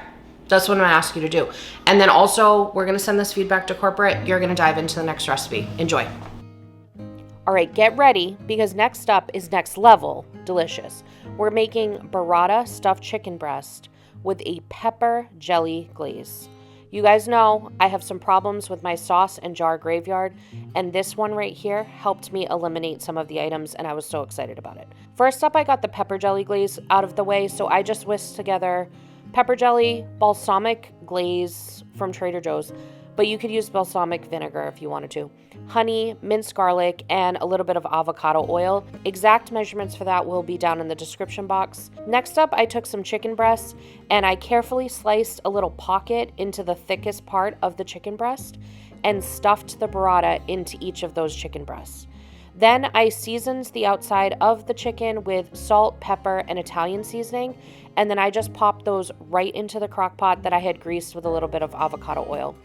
[SPEAKER 1] That's what I'm going to ask you to do. And then also, we're going to send this feedback to corporate. You're going to dive into the next recipe. Enjoy. All right, get ready, because next up is next level delicious. We're making burrata stuffed chicken breast with a pepper jelly glaze. You guys know I have some problems with my sauce and jar graveyard, and this one right here helped me eliminate some of the items, and I was so excited about it. First up, I got the pepper jelly glaze out of the way, so I just whisked together pepper jelly, balsamic glaze from Trader Joe's, but you could use balsamic vinegar if you wanted to, honey, minced garlic, and a little bit of avocado oil. Exact measurements for that will be down in the description box. Next up, I took some chicken breasts and I carefully sliced a little pocket into the thickest part of the chicken breast and stuffed the burrata into each of those chicken breasts. Then I seasoned the outside of the chicken with salt, pepper, and Italian seasoning, and then I just popped those right into the crock pot that I had greased with a little bit of avocado oil.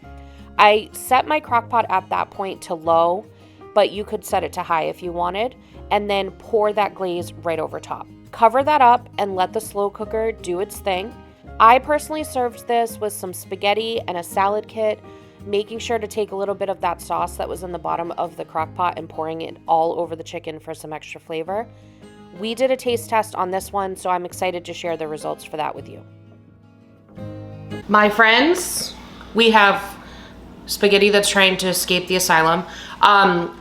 [SPEAKER 1] I set my crock pot at that point to low, but you could set it to high if you wanted, and then pour that glaze right over top. Cover that up and let the slow cooker do its thing. I personally served this with some spaghetti and a salad kit, making sure to take a little bit of that sauce that was in the bottom of the crock pot and pouring it all over the chicken for some extra flavor. We did a taste test on this one, so I'm excited to share the results for that with you. My friends, we have spaghetti that's trying to escape the asylum.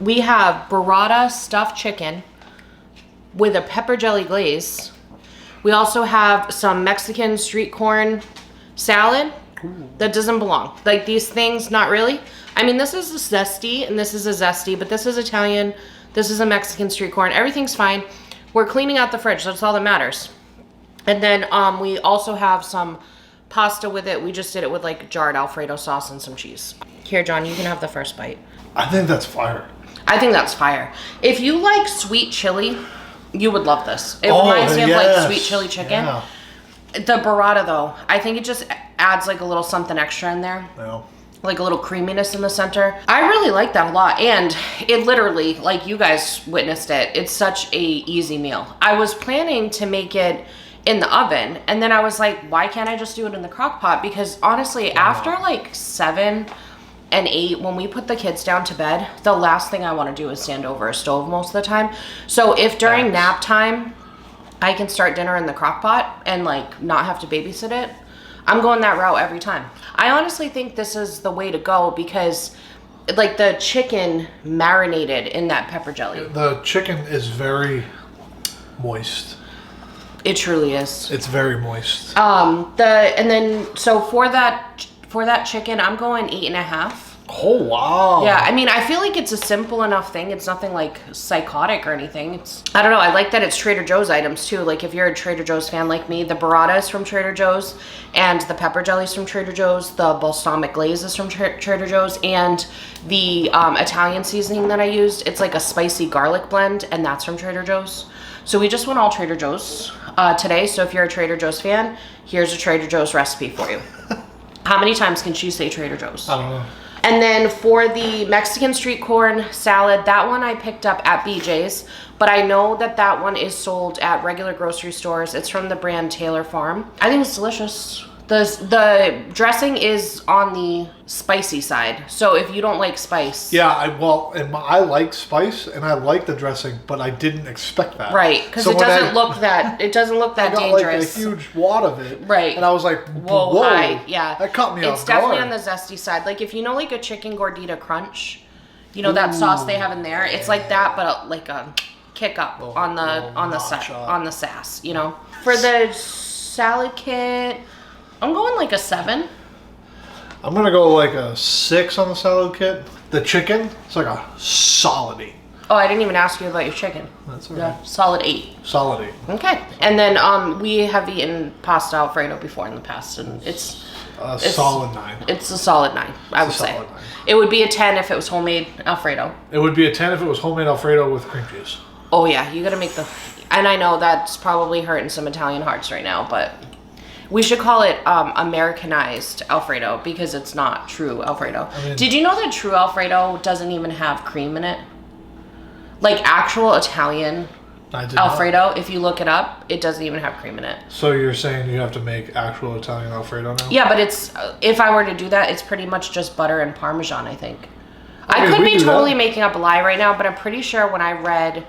[SPEAKER 1] We have burrata stuffed chicken with a pepper jelly glaze. We also have some Mexican street corn salad. Ooh. That doesn't belong. Like these things, not really. I mean, this is a zesty and this is a zesty, but this is Italian. This is a Mexican street corn. Everything's fine. We're cleaning out the fridge. That's all that matters. And then we also have some pasta with it. We just did it with like jarred Alfredo sauce and some cheese. Here, John, you can have the first bite.
[SPEAKER 2] I think that's fire.
[SPEAKER 1] I think that's fire. If you like sweet chili, you would love this. It reminds me of like sweet chili chicken. Yeah. The burrata though, I think it just adds like a little something extra in there. Yeah. Like a little creaminess in the center. I really like that a lot. And it literally, like you guys witnessed it, it's such a easy meal. I was planning to make it in the oven, and then I was like, why can't I just do it in the crock pot? Because honestly, after like 7 and 8, when we put the kids down to bed, the last thing I want to do is stand over a stove most of the time. So if during nap time, I can start dinner in the crock pot and like not have to babysit it, I'm going that route every time. I honestly think this is the way to go because like the chicken marinated in that pepper jelly.
[SPEAKER 2] The chicken is very moist.
[SPEAKER 1] It truly is.
[SPEAKER 2] It's very moist.
[SPEAKER 1] So for that chicken, I'm going 8.5.
[SPEAKER 2] Oh wow.
[SPEAKER 1] Yeah, I mean, I feel like it's a simple enough thing. It's nothing like psychotic or anything. I don't know. I like that it's Trader Joe's items too. Like if you're a Trader Joe's fan like me, the burrata is from Trader Joe's, and the pepper jelly is from Trader Joe's. The balsamic glaze is from Trader Joe's, and the Italian seasoning that I used, it's like a spicy garlic blend, and that's from Trader Joe's. So we just went all Trader Joe's today. So if you're a Trader Joe's fan, here's a Trader Joe's recipe for you. How many times can she say Trader Joe's?
[SPEAKER 2] I don't know.
[SPEAKER 1] And then for the Mexican street corn salad, that one I picked up at BJ's, but I know that that one is sold at regular grocery stores. It's from the brand Taylor Farm. I think it's delicious. The dressing is on the spicy side, so if you don't like spice.
[SPEAKER 2] Yeah, I like spice and I like the dressing, but I didn't expect that.
[SPEAKER 1] Right, because it doesn't look that dangerous.
[SPEAKER 2] I got like a huge wad of it.
[SPEAKER 1] Right.
[SPEAKER 2] And I was like, whoa. Hi.
[SPEAKER 1] Yeah.
[SPEAKER 2] That caught me off guard.
[SPEAKER 1] It's definitely on the zesty side. Like if you know like a chicken gordita crunch, you know that sauce they have in there. It's like that, but like a kick up on the sass. You know. For the salad kit, I'm going like a 7.
[SPEAKER 2] I'm gonna go like a 6 on the salad kit. The chicken, it's like a solid 8.
[SPEAKER 1] Oh, I didn't even ask you about your chicken.
[SPEAKER 2] That's all right.
[SPEAKER 1] Yeah, solid 8.
[SPEAKER 2] Solid 8.
[SPEAKER 1] Okay. And then we have eaten pasta Alfredo before in the past, and it's
[SPEAKER 2] solid 9.
[SPEAKER 1] It's a solid 9, I would say. 9. It would be a 10 if it was homemade Alfredo.
[SPEAKER 2] It would be a 10 if it was homemade Alfredo with cream cheese.
[SPEAKER 1] Oh yeah, you gotta make the... And I know that's probably hurting some Italian hearts right now, but... We should call it Americanized Alfredo because it's not true Alfredo. I mean, did you know that true Alfredo doesn't even have cream in it? Like actual Italian Alfredo, if you look it up, it doesn't even have cream in it.
[SPEAKER 2] So you're saying you have to make actual Italian Alfredo now?
[SPEAKER 1] Yeah, but it's if I were to do that, it's pretty much just butter and Parmesan, I think. I could be totally making up a lie right now, but I'm pretty sure when I read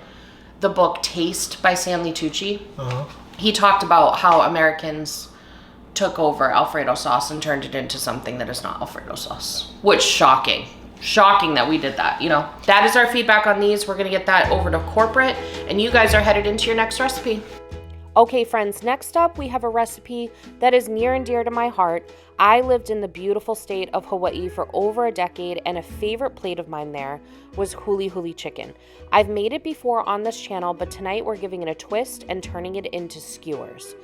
[SPEAKER 1] the book Taste by Stanley Tucci, he talked about how Americans took over Alfredo sauce and turned it into something that is not Alfredo sauce. Which, shocking. Shocking that we did that, you know. That is our feedback on these. We're gonna get that over to corporate, and you guys are headed into your next recipe. Okay, friends, next up we have a recipe that is near and dear to my heart. I lived in the beautiful state of Hawaii for over a decade, and a favorite plate of mine there was huli chicken. I've made it before on this channel, but tonight we're giving it a twist and turning it into skewers.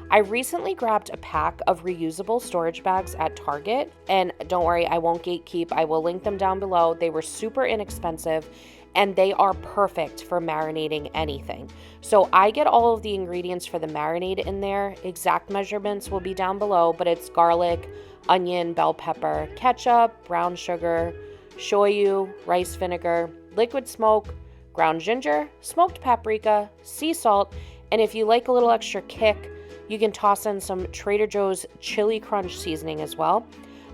[SPEAKER 1] I recently grabbed a pack of reusable storage bags at Target, and don't worry, I won't gatekeep. I will link them down below. They were super inexpensive, and they are perfect for marinating anything. So I get all of the ingredients for the marinade in there. Exact measurements will be down below, but it's garlic, onion, bell pepper, ketchup, brown sugar, shoyu, rice vinegar, liquid smoke, ground ginger, smoked paprika, sea salt, and if you like a little extra kick, you can toss in some Trader Joe's chili crunch seasoning as well.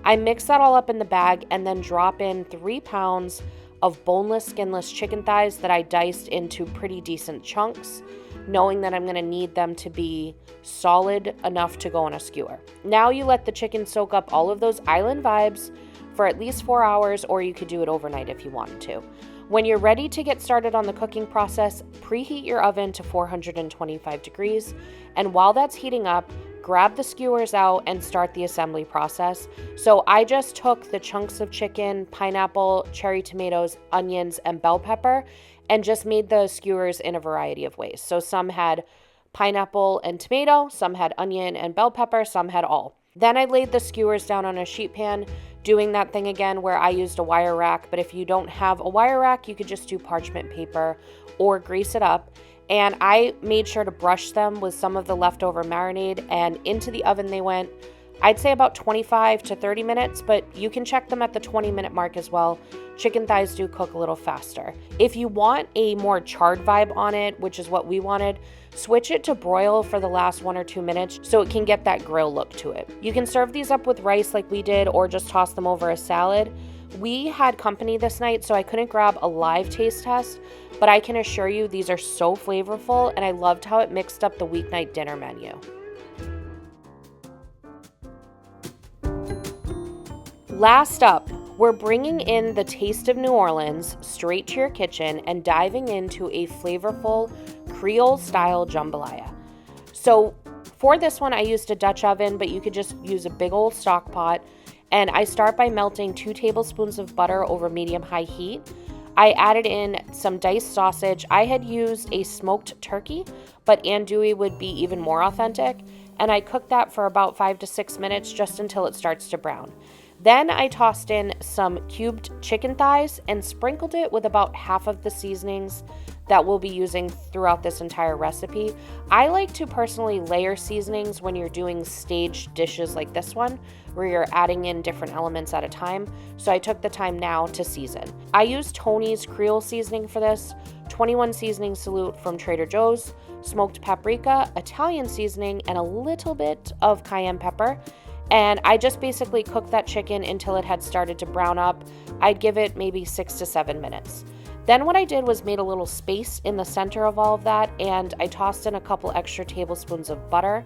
[SPEAKER 1] I mix that all up in the bag and then drop in 3 pounds of boneless, skinless chicken thighs that I diced into pretty decent chunks, knowing that I'm gonna need them to be solid enough to go on a skewer. Now you let the chicken soak up all of those island vibes for at least 4 hours, or you could do it overnight if you wanted to. When you're ready to get started on the cooking process, preheat your oven to 425 degrees, and while that's heating up, grab the skewers out and start the assembly process. So I just took the chunks of chicken, pineapple, cherry tomatoes, onions, and bell pepper, and just made the skewers in a variety of ways. So some had pineapple and tomato, some had onion and bell pepper, some had all. Then I laid the skewers down on a sheet pan, doing that thing again where I used a wire rack, but if you don't have a wire rack, you could just do parchment paper or grease it up. And I made sure to brush them with some of the leftover marinade, and into the oven they went. I'd say about 25 to 30 minutes, but you can check them at the 20-minute mark as well. Chicken thighs do cook a little faster. If you want a more charred vibe on it, which is what we wanted, switch it to broil for the last 1 or 2 minutes so it can get that grill look to it. You can serve these up with rice like we did, or just toss them over a salad. We had company this night, so I couldn't grab a live taste test, but I can assure you these are so flavorful, and I loved how it mixed up the weeknight dinner menu. Last up, we're bringing in the taste of New Orleans straight to your kitchen and diving into a flavorful Creole-style jambalaya. So for this one, I used a Dutch oven, but you could just use a big old stock pot. And I start by melting 2 tablespoons of butter over medium-high heat. I added in some diced sausage. I had used a smoked turkey, but andouille would be even more authentic. And I cooked that for about 5 to 6 minutes, just until it starts to brown. Then I tossed in some cubed chicken thighs and sprinkled it with about half of the seasonings that we'll be using throughout this entire recipe. I like to personally layer seasonings when you're doing staged dishes like this one, where you're adding in different elements at a time. So I took the time now to season. I used Tony's Creole seasoning for this, 21 seasoning salute from Trader Joe's, smoked paprika, Italian seasoning, and a little bit of cayenne pepper. And I just basically cooked that chicken until it had started to brown up. I'd give it maybe 6 to 7 minutes. Then what I did was made a little space in the center of all of that, and I tossed in a couple extra tablespoons of butter,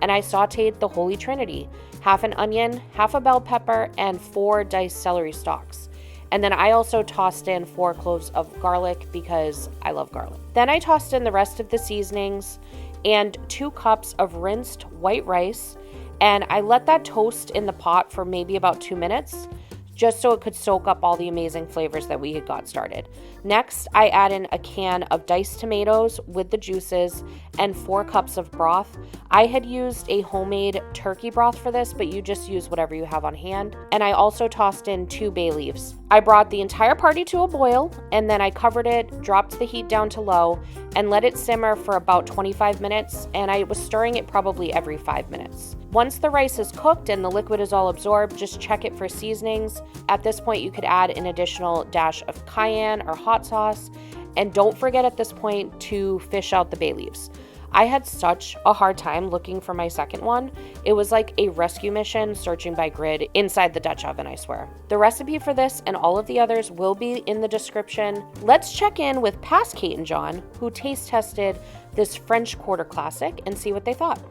[SPEAKER 1] and I sauteed the Holy Trinity, half an onion, half a bell pepper, and 4 diced celery stalks. And then I also tossed in 4 cloves of garlic because I love garlic. Then I tossed in the rest of the seasonings and 2 cups of rinsed white rice, and I let that toast in the pot for maybe about 2 minutes, just so it could soak up all the amazing flavors that we had got started. Next, I add in a can of diced tomatoes with the juices and 4 cups of broth. I had used a homemade turkey broth for this, but you just use whatever you have on hand. And I also tossed in 2 bay leaves. I brought the entire party to a boil, and then I covered it, dropped the heat down to low, and let it simmer for about 25 minutes, and I was stirring it probably every 5 minutes. Once the rice is cooked and the liquid is all absorbed, just check it for seasonings. At this point, you could add an additional dash of cayenne or hot sauce, and don't forget at this point to fish out the bay leaves. I had such a hard time looking for my second one. It was like a rescue mission searching by grid inside the Dutch oven, I swear. The recipe for this and all of the others will be in the description. Let's check in with past Kate and John, who taste tested this French Quarter classic, and see what they thought.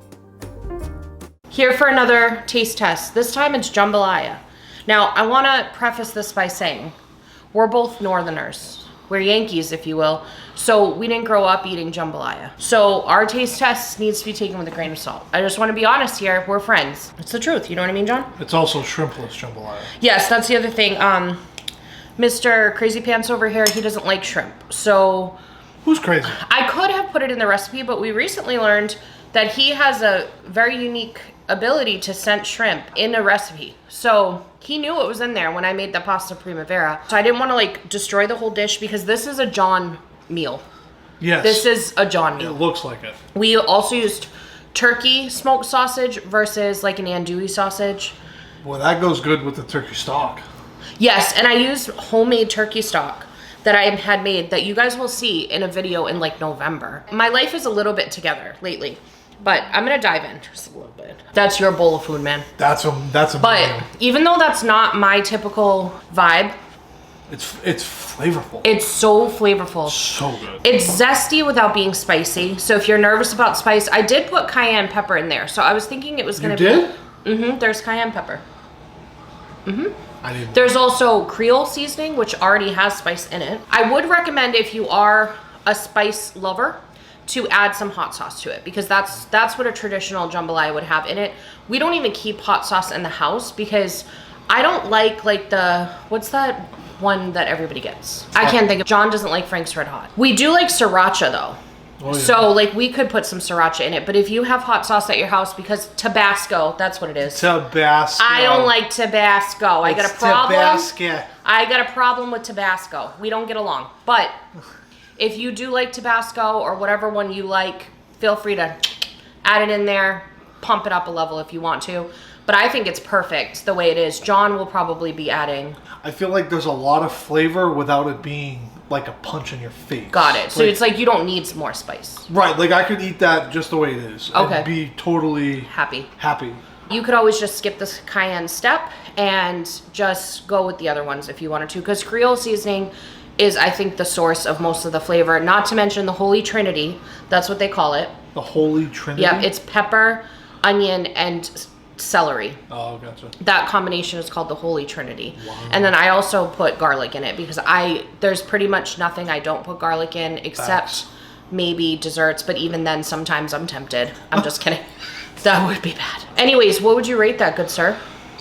[SPEAKER 1] Here for another taste test. This time it's jambalaya. Now, I want to preface this by saying we're both Northerners. We're Yankees, if you will. So we didn't grow up eating jambalaya. So our taste test needs to be taken with a grain of salt. I just want to be honest here. We're friends. It's the truth. You know what I mean, John?
[SPEAKER 2] It's also shrimpless jambalaya.
[SPEAKER 1] Yes, that's the other thing. Mr. Crazy Pants over here, he doesn't like shrimp. So...
[SPEAKER 2] Who's crazy?
[SPEAKER 1] I could have put it in the recipe, but we recently learned that he has a very unique ability to scent shrimp in a recipe. So he knew it was in there when I made the pasta primavera. So I didn't want to like destroy the whole dish because this is a John meal.
[SPEAKER 2] Yes.
[SPEAKER 1] This is a John meal.
[SPEAKER 2] It looks like it.
[SPEAKER 1] We also used turkey smoked sausage versus like an andouille sausage.
[SPEAKER 2] Well, that goes good with the turkey stock.
[SPEAKER 1] Yes, and I used homemade turkey stock that I had made that you guys will see in a video in like November. My life is a little bit together lately, but I'm gonna dive in just a little bit. That's your bowl of food, man.
[SPEAKER 2] That's a
[SPEAKER 1] But
[SPEAKER 2] meal.
[SPEAKER 1] even though that's not my typical vibe,
[SPEAKER 2] it's flavorful.
[SPEAKER 1] it's so flavorful.
[SPEAKER 2] So good.
[SPEAKER 1] It's zesty without being spicy. So if you're nervous about spice, I did put cayenne pepper in there. So I was thinking it was gonna be.
[SPEAKER 2] You did?
[SPEAKER 1] There's cayenne pepper.
[SPEAKER 2] I didn't.
[SPEAKER 1] There's also Creole seasoning, which already has spice in it. I would recommend if you are a spice lover to add some hot sauce to it because that's what a traditional jambalaya would have in it. We don't even keep hot sauce in the house because I don't like the, what's that one that everybody gets? I can't think of. John doesn't like Frank's Red Hot. We do like sriracha though. Oh, yeah. So like we could put some sriracha in it, but if you have hot sauce at your house, because Tabasco, that's what it is.
[SPEAKER 2] Tabasco.
[SPEAKER 1] I don't like Tabasco. I got a problem.
[SPEAKER 2] Tabasco.
[SPEAKER 1] I got a problem with Tabasco. We don't get along. But if you do like Tabasco or whatever one you like, feel free to add it in there, pump it up a level if you want to. But I think it's perfect the way it is. John will probably be adding.
[SPEAKER 2] I feel like there's a lot of flavor without it being like a punch in your face.
[SPEAKER 1] Got it. So it's like you don't need some more spice.
[SPEAKER 2] Right. Like I could eat that just the way it is.
[SPEAKER 1] Okay.
[SPEAKER 2] And be totally
[SPEAKER 1] happy. You could always just skip this cayenne step and just go with the other ones if you wanted to. Because Creole seasoning is, I think, the source of most of the flavor. Not to mention the Holy Trinity. That's what they call it.
[SPEAKER 2] The Holy Trinity?
[SPEAKER 1] Yeah, it's pepper, onion, and celery.
[SPEAKER 2] Oh, gotcha.
[SPEAKER 1] That combination is called the Holy Trinity.
[SPEAKER 2] Wow.
[SPEAKER 1] And then I also put garlic in it because there's pretty much nothing I don't put garlic in except maybe desserts. But even then, sometimes I'm tempted. I'm just kidding. That would be bad. Anyways, what would you rate that, good sir?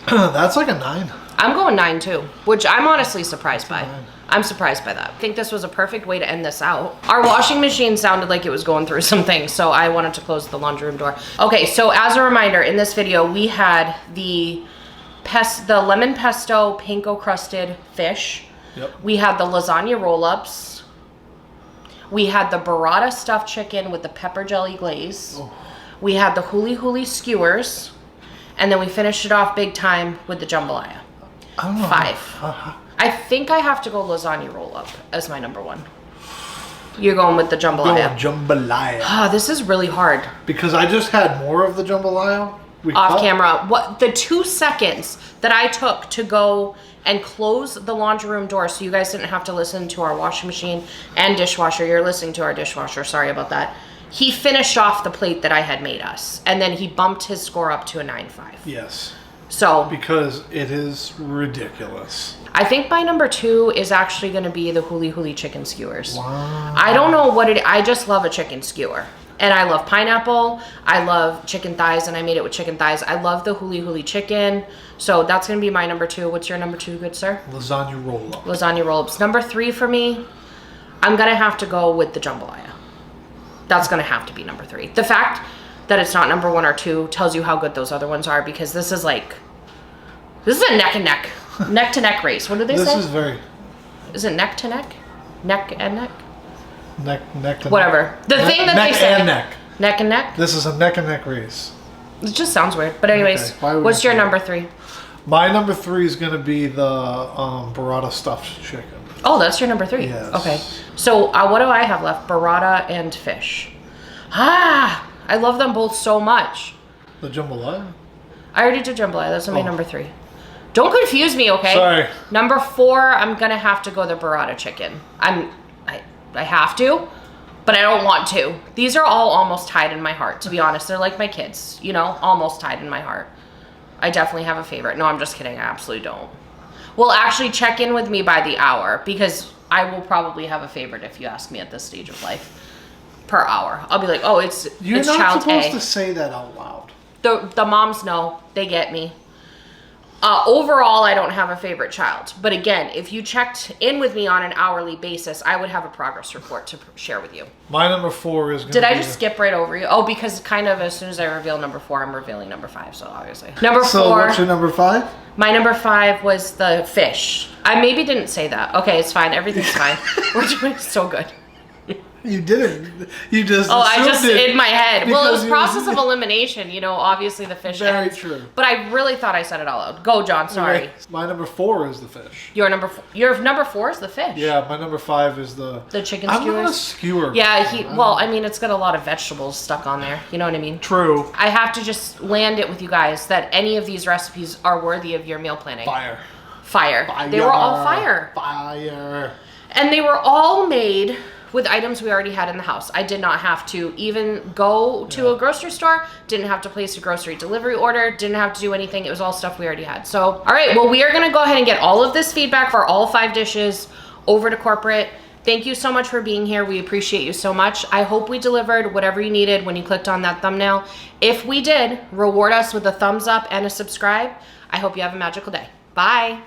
[SPEAKER 2] That's like a 9.
[SPEAKER 1] I'm going 9 too, which I'm honestly surprised by. I'm surprised by that. I think this was a perfect way to end this out. Our washing machine sounded like it was going through some things, so I wanted to close the laundry room door. Okay, so as a reminder, in this video, we had the lemon pesto panko crusted fish.
[SPEAKER 2] Yep.
[SPEAKER 1] We had the lasagna roll-ups. We had the burrata stuffed chicken with the pepper jelly glaze. Oh. We had the huli skewers. And then we finished it off big time with the jambalaya.
[SPEAKER 2] I don't know.
[SPEAKER 1] 5. I think I have to go lasagna roll-up as my number 1. You're going with the jambalaya.
[SPEAKER 2] Jambalaya.
[SPEAKER 1] Ah, this is really hard.
[SPEAKER 2] Because I just had more of the jambalaya.
[SPEAKER 1] Off camera. What the 2 seconds that I took to go and close the laundry room door so you guys didn't have to listen to our washing machine and dishwasher. You're listening to our dishwasher. Sorry about that. He finished off the plate that I had made us. And then he bumped his score up to a 9.5.
[SPEAKER 2] Yes.
[SPEAKER 1] So.
[SPEAKER 2] Because it is ridiculous.
[SPEAKER 1] I think my number 2 is actually going to be the Huli chicken skewers.
[SPEAKER 2] Wow.
[SPEAKER 1] I don't know what I just love a chicken skewer. And I love pineapple. I love chicken thighs, and I made it with chicken thighs. I love the Huli chicken. So that's going to be my number 2. What's your number 2, good sir?
[SPEAKER 2] Lasagna roll-up.
[SPEAKER 1] Lasagna roll-ups. Number 3 for me, I'm going to have to go with the jambalaya. That's going to have to be number 3. The fact that it's not number 1 or 2 tells you how good those other ones are, because this is a neck and neck. Neck to neck race. What do they say?
[SPEAKER 2] This is very...
[SPEAKER 1] Is it neck to neck? Neck and neck?
[SPEAKER 2] Neck to
[SPEAKER 1] whatever.
[SPEAKER 2] Neck.
[SPEAKER 1] The thing that they say.
[SPEAKER 2] Neck and neck.
[SPEAKER 1] Neck and neck?
[SPEAKER 2] This is a neck and neck race.
[SPEAKER 1] It just sounds weird. But anyways, okay. What's your number 3?
[SPEAKER 2] My number 3 is going to be the burrata stuffed chicken.
[SPEAKER 1] Oh, that's your number 3?
[SPEAKER 2] Yes.
[SPEAKER 1] Okay. So what do I have left? Burrata and fish. Ah! I love them both so much.
[SPEAKER 2] The jambalaya?
[SPEAKER 1] I already did jambalaya. That's my number 3. Don't confuse me, okay?
[SPEAKER 2] Sorry.
[SPEAKER 1] Number 4, I'm going to have to go the burrata chicken. I have to. but I don't want to. These are all almost tied in my heart, to be honest. They're like my kids, you know, almost tied in my heart. I definitely have a favorite. No, I'm just kidding. I absolutely don't. Well, actually check in with me by the hour, because I will probably have a favorite if you ask me at this stage of life. Per hour. I'll be like, oh, it's child A.
[SPEAKER 2] You're not supposed to say that out loud.
[SPEAKER 1] The moms know. They get me. Overall, I don't have a favorite child. But again, if you checked in with me on an hourly basis, I would have a progress report to share with you.
[SPEAKER 2] My number 4 is going
[SPEAKER 1] to Did I just skip right over you? Oh, because kind of as soon as I reveal number 4, I'm revealing number 5, so obviously. Number 4.
[SPEAKER 2] So what's your number 5?
[SPEAKER 1] My number 5 was the fish. I maybe didn't say that. Okay, it's fine. Everything's fine. We're doing so good.
[SPEAKER 2] You didn't. You just
[SPEAKER 1] I just in my head. Well, it was process of elimination, you know, obviously the fish
[SPEAKER 2] Very
[SPEAKER 1] ends.
[SPEAKER 2] true.
[SPEAKER 1] But I really thought I said it all out. Go, John, sorry.
[SPEAKER 2] Okay. My number 4 is the fish.
[SPEAKER 1] Your number 4 is the fish.
[SPEAKER 2] Yeah, my number 5 is the
[SPEAKER 1] chicken skewers.
[SPEAKER 2] I'm not a skewer.
[SPEAKER 1] Yeah, well, I mean, it's got a lot of vegetables stuck on there. You know what I mean?
[SPEAKER 2] True.
[SPEAKER 1] I have to just land it with you guys that any of these recipes are worthy of your meal planning.
[SPEAKER 2] Fire.
[SPEAKER 1] They were all fire.
[SPEAKER 2] Fire.
[SPEAKER 1] And they were all made with items we already had in the house. I did not have to even go to a grocery store, didn't have to place a grocery delivery order, didn't have to do anything. It was all stuff we already had. So, all right, well, we are gonna go ahead and get all of this feedback for all 5 dishes over to corporate. Thank you so much for being here. We appreciate you so much. I hope we delivered whatever you needed when you clicked on that thumbnail. If we did, reward us with a thumbs up and a subscribe. I hope you have a magical day. Bye.